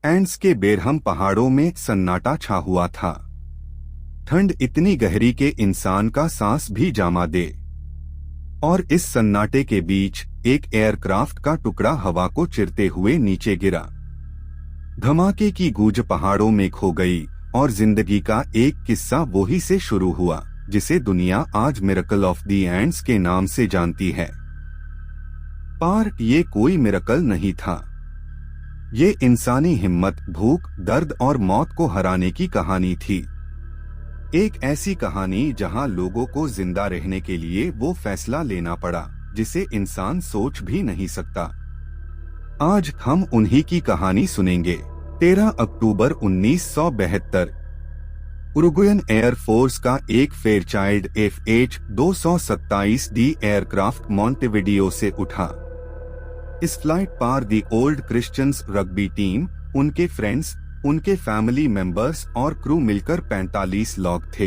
Ends के बेरहम पहाड़ों में सन्नाटा छा हुआ था। ठंड इतनी गहरी कि इंसान का सांस भी जामा दे। और इस सन्नाटे के बीच एक एयरक्राफ्ट का टुकड़ा हवा को चिरते हुए नीचे गिरा। धमाके की गूंज पहाड़ों में खो गई और जिंदगी का एक किस्सा वही से शुरू हुआ जिसे दुनिया आज मिरेकल ऑफ द एंड्स के नाम से जानती है। पर ये कोई मिरेकल नहीं था। ये इंसानी हिम्मत, भूख, दर्द और मौत को हराने की कहानी थी। एक ऐसी कहानी जहां लोगों को जिंदा रहने के लिए वो फैसला लेना पड़ा जिसे इंसान सोच भी नहीं सकता। आज हम उन्हीं की कहानी सुनेंगे। 13 अक्टूबर 1972 उरुग्वेयन एयरफोर्स का एक फेयरचाइल्ड FH-227D एयरक्राफ्ट मोंटेविडियो से उठा। इस फ्लाइट पर the old Christians rugby team, उनके फ्रेंड्स, उनके फैमिली मेंबर्स और क्रू मिलकर 45 लोग थे।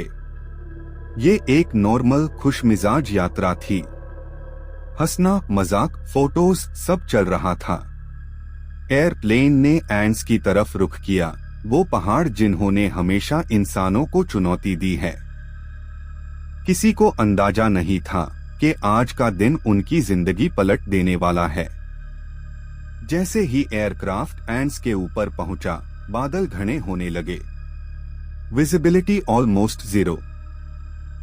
ये एक नॉर्मल खुशमिजाज यात्रा थी। हंसना, मजाक, फोटोज सब चल रहा था। एयरप्लेन ने एंड्स की तरफ रुख किया, वो पहाड़ जिन्होंने हमेशा इंसानों को चुनौती दी है। किसी को अंदाजा नहीं था कि आज का दिन उनकी जिंदगी पलट देने वाला है। जैसे ही एयरक्राफ्ट एंड्स के ऊपर पहुंचा, बादल घने होने लगे। Visibility almost zero.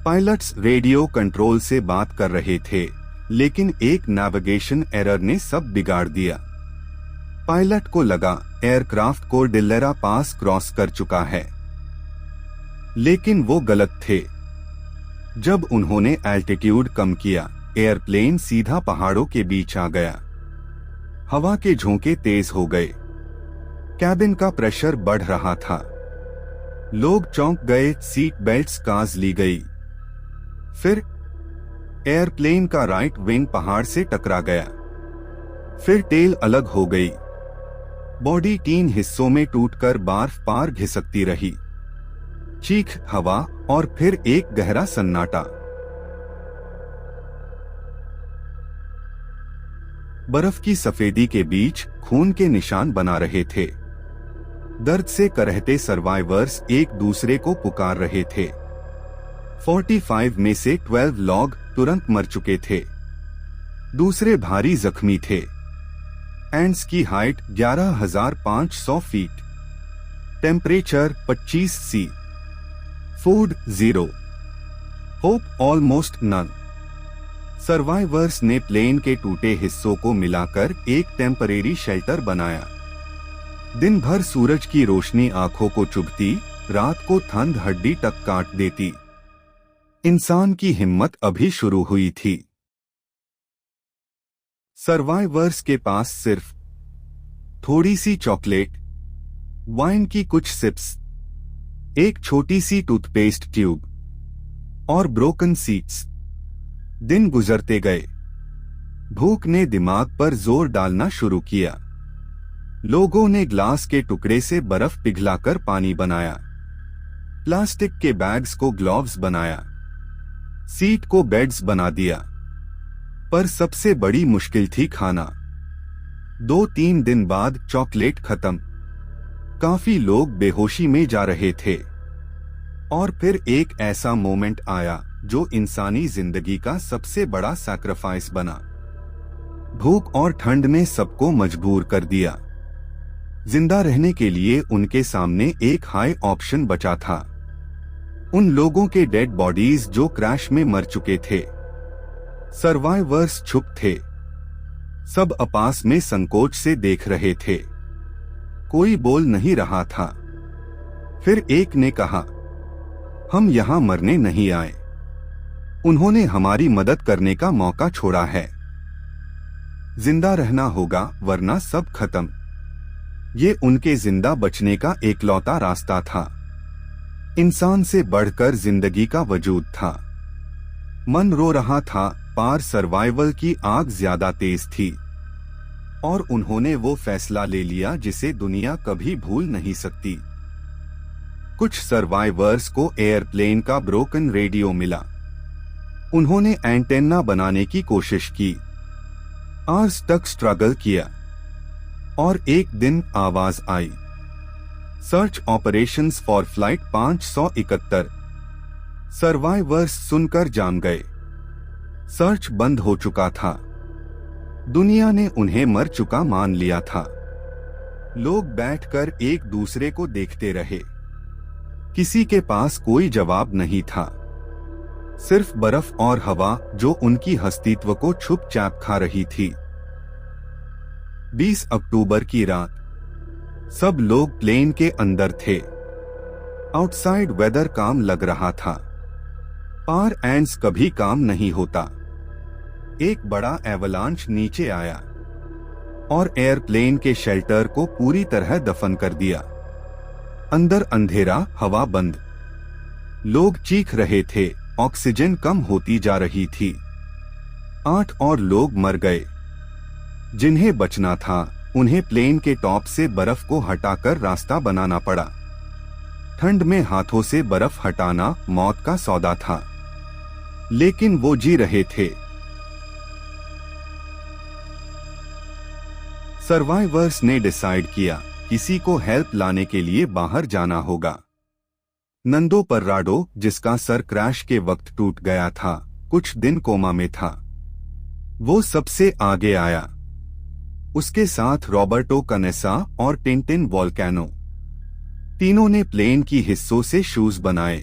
Pilots radio control से बात कर रहे थे, लेकिन एक नेविगेशन एरर ने सब बिगाड़ दिया। पायलट को लगा एयरक्राफ्ट को डिल्लेरा पास क्रॉस कर चुका है, लेकिन वो गलत थे। जब उन्होंने एल्टीट्यूड कम किया, एयरप्लेन सीधा पहाड़ों के बीच आ गया। हवा के झोंके तेज हो गए। कैबिन का प्रेशर बढ़ रहा था। लोग चौंक गए। सीट बेल्ट्स काज ली गई। फिर एयरप्लेन का राइट विंग पहाड़ से टकरा गया। फिर टेल अलग हो गई। बॉडी 3 हिस्सों में टूटकर बर्फ पार घिसकती रही। चीख, हवा और फिर एक गहरा सन्नाटा। बर्फ की सफेदी के बीच खून के निशान बना रहे थे। दर्द से करहते सर्वाइवर्स एक दूसरे को पुकार रहे थे। 45 में से 12 लोग तुरंत मर चुके थे। दूसरे भारी जख्मी थे। एंड्स की height 11,500 feet. Temperature 25 C। Food 0। Hope almost none. Survivors ने प्लेन के टूटे हिस्सों को मिलाकर एक टेम्परेरी शेल्टर बनाया। दिन भर सूरज की रोशनी आंखों को चुभती, रात को ठंड हड्डी तक काट देती। इंसान की हिम्मत अभी शुरू हुई थी। सर्वाइवर्स के पास सिर्फ थोड़ी सी चॉकलेट, वाइन की कुछ सिप्स, एक छोटी सी टूथपेस्ट ट्यूब और ब्रोकन सीट्स। दिन गुजरते गए। भूख ने दिमाग पर जोर डालना शुरू किया। लोगों ने ग्लास के टुकड़े से बर्फ पिघलाकर पानी बनाया। प्लास्टिक के बैग्स को ग्लोव्स बनाया। सीट को बेड्स बना दिया। पर सबसे बड़ी मुश्किल थी खाना। 2-3 दिन बाद चॉकलेट खत्म। काफी लोग बेहोशी में जा रहे थे। और फिर एक ऐसा मोमेंट आया जो इंसानी जिंदगी का सबसे बड़ा सैक्रिफाइस बना। भूख और ठंड ने सबको मजबूर कर दिया। जिंदा रहने के लिए उनके सामने एक हाई ऑप्शन बचा था। उन लोगों के डेड बॉडीज जो क्रैश में मर चुके थे। सर्वाइवर्स चुप थे। सब आपस में संकोच से देख रहे थे। कोई बोल नहीं रहा था। फिर एक ने कहा, हम यहाँ मरने नहीं आए। उन्होंने हमारी मदद करने का मौका छोड़ा है। जिंदा रहना होगा वरना सब खत्म। ये उनके जिंदा बचने का एकलौता रास्ता था। इंसान से बढ़कर जिंदगी का वजूद था। मन रो रहा था, पार सर्वाइवल की आग ज्यादा तेज थी। और उन्होंने वो फैसला ले लिया जिसे दुनिया कभी भूल नहीं सकती। कुछ सर्वाइवर्स को एयरप्लेन का ब्रोकन रेडियो मिला। उन्होंने एंटेना बनाने की कोशिश की। आवर्स तक स्ट्रगल किया। और एक दिन आवाज आई, search operations for flight 571। Survivors सुनकर जान गए। सर्च बंद हो चुका था। दुनिया ने उन्हें मर चुका मान लिया था। लोग बैठकर एक दूसरे को देखते रहे। किसी के पास कोई जवाब नहीं था, सिर्फ बर्फ और हवा जो उनकी अस्तित्व को चुपचाप खा रही थी। 20 अक्टूबर की रात सब लोग प्लेन के अंदर थे। आउटसाइड वेदर काम लग रहा था, पर एंड्स कभी काम नहीं होता। एक बड़ा एवलांच नीचे आया और एयरप्लेन के शेल्टर को पूरी तरह दफन कर दिया। अंदर अंधेरा, हवा बंद। लोग चीख रहे थे, ऑक्सीजन कम होती जा रही थी। 8 और लोग मर गए। जिन्हें बचना था उन्हें प्लेन के टॉप से बर्फ को हटाकर रास्ता बनाना पड़ा। ठंड में हाथों से बर्फ हटाना मौत का सौदा था, लेकिन वो जी रहे थे। सर्वाइवर्स ने डिसाइड किया किसी को हेल्प लाने के लिए बाहर जाना होगा। नंदो पर्राडो, जिसका सर क्रैश के वक्त टूट गया था, कुछ दिन कोमा में था। वो सबसे आगे आया। उसके साथ रॉबर्टो कनेसा और टिंटिन वोल्केनो। तीनों ने प्लेन की हिस्सों से शूज बनाए,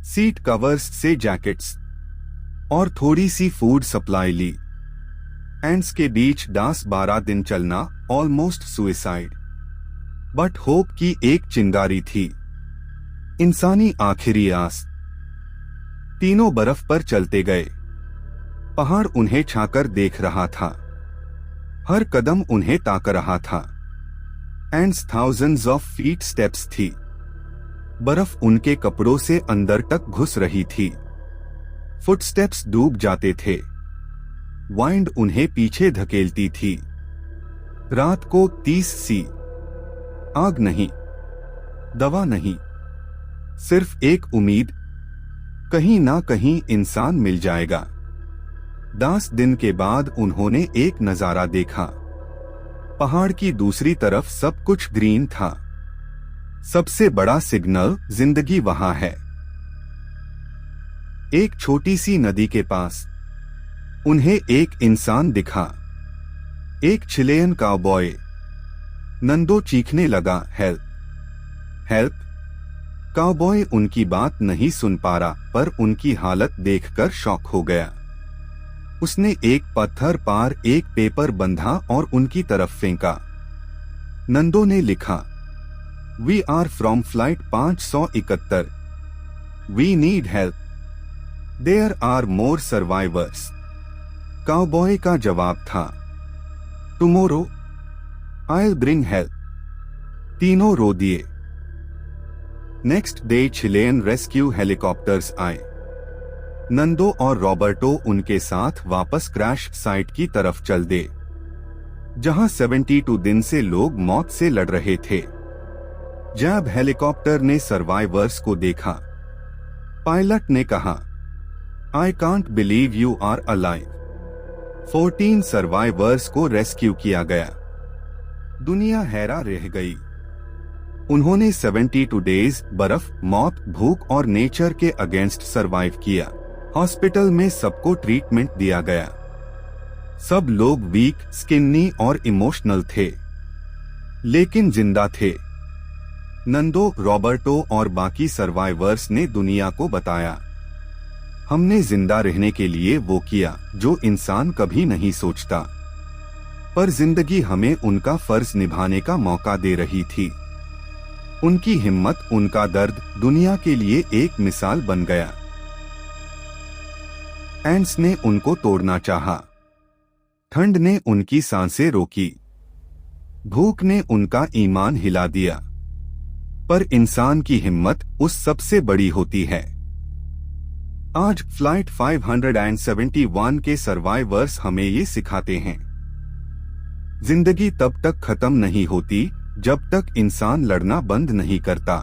सीट कवर्स से जैकेट्स और थोड़ी सी फूड सप्लाई ली। एंड्स के बीच 10-12 दिन चलना, ऑलमोस्ट सुइसाइड। बट होप की एक चिंगारी थी, इंसानी आखिरी आस। तीनों बर्फ पर चलते गए। पहाड़ उन्हें छाकर देख रहा था, हर कदम उन्हें ताक रहा था। Ends thousands of feet steps थी। बर्फ उनके कपड़ों से अंदर तक घुस रही थी। फुटस्टेप्स डूब जाते थे। वाइंड उन्हें पीछे धकेलती थी। रात को 30 सी। आग नहीं, दवा नहीं, सिर्फ एक उम्मीद, कहीं ना कहीं इंसान मिल जाएगा। 10 दिन के बाद उन्होंने एक नजारा देखा। पहाड़ की दूसरी तरफ सब कुछ ग्रीन था। सबसे बड़ा सिग्नल, जिंदगी वहां है। एक छोटी सी नदी के पास उन्हें एक इंसान दिखा, एक चिलेयन काउबॉय। नंदो चीखने लगा, हेल्प, हेल्प। काउबॉय उनकी बात नहीं सुन पा रहा, पर उनकी हालत देखकर शॉक हो गया। उसने एक पत्थर पार एक पेपर बंधा और उनकी तरफ फेंका। नंदो ने लिखा, we are from flight 571। We need help. There are more survivors. Cowboy का जवाब था, tomorrow I will bring help. तीनों रो दिए। Next day Chilean rescue helicopters आए। नंदो और रॉबर्टो उनके साथ वापस क्रैश साइट की तरफ चल दे, जहां 72 दिन से लोग मौत से लड़ रहे थे। जब हेलीकॉप्टर ने सर्वाइवर्स को देखा, पायलट ने कहा, I can't believe you are alive. 14 survivors को रेस्क्यू किया गया। दुनिया हैरान रह गई। उन्होंने 72 डेज बर्फ, मौत, भूख और नेचर के अगेंस्ट सरवाइव किया। हॉस्पिटल में सबको ट्रीटमेंट दिया गया। सब लोग वीक, स्किन्नी और इमोशनल थे, लेकिन जिंदा थे। नंदो, रॉबर्टो और बाकी सर्वाइवर्स ने दुनिया को बताया, हमने जिंदा रहने के लिए वो किया जो इंसान कभी नहीं सोचता। पर जिंदगी हमें उनका फर्ज निभाने का मौका दे रही थी। उनकी हिम्मत, उनका दर्द दुनिया के लिए एक मिसाल बन गया। एंड्स ने उनको तोड़ना चाहा। ठंड ने उनकी सांसें रोकी। भूख ने उनका ईमान हिला दिया। पर इंसान की हिम्मत उस सबसे बड़ी होती है। आज फ्लाइट 571 के सर्वाइवर्स हमें ये सिखाते हैं, जिंदगी तब तक खत्म नहीं होती जब तक इंसान लड़ना बंद नहीं करता।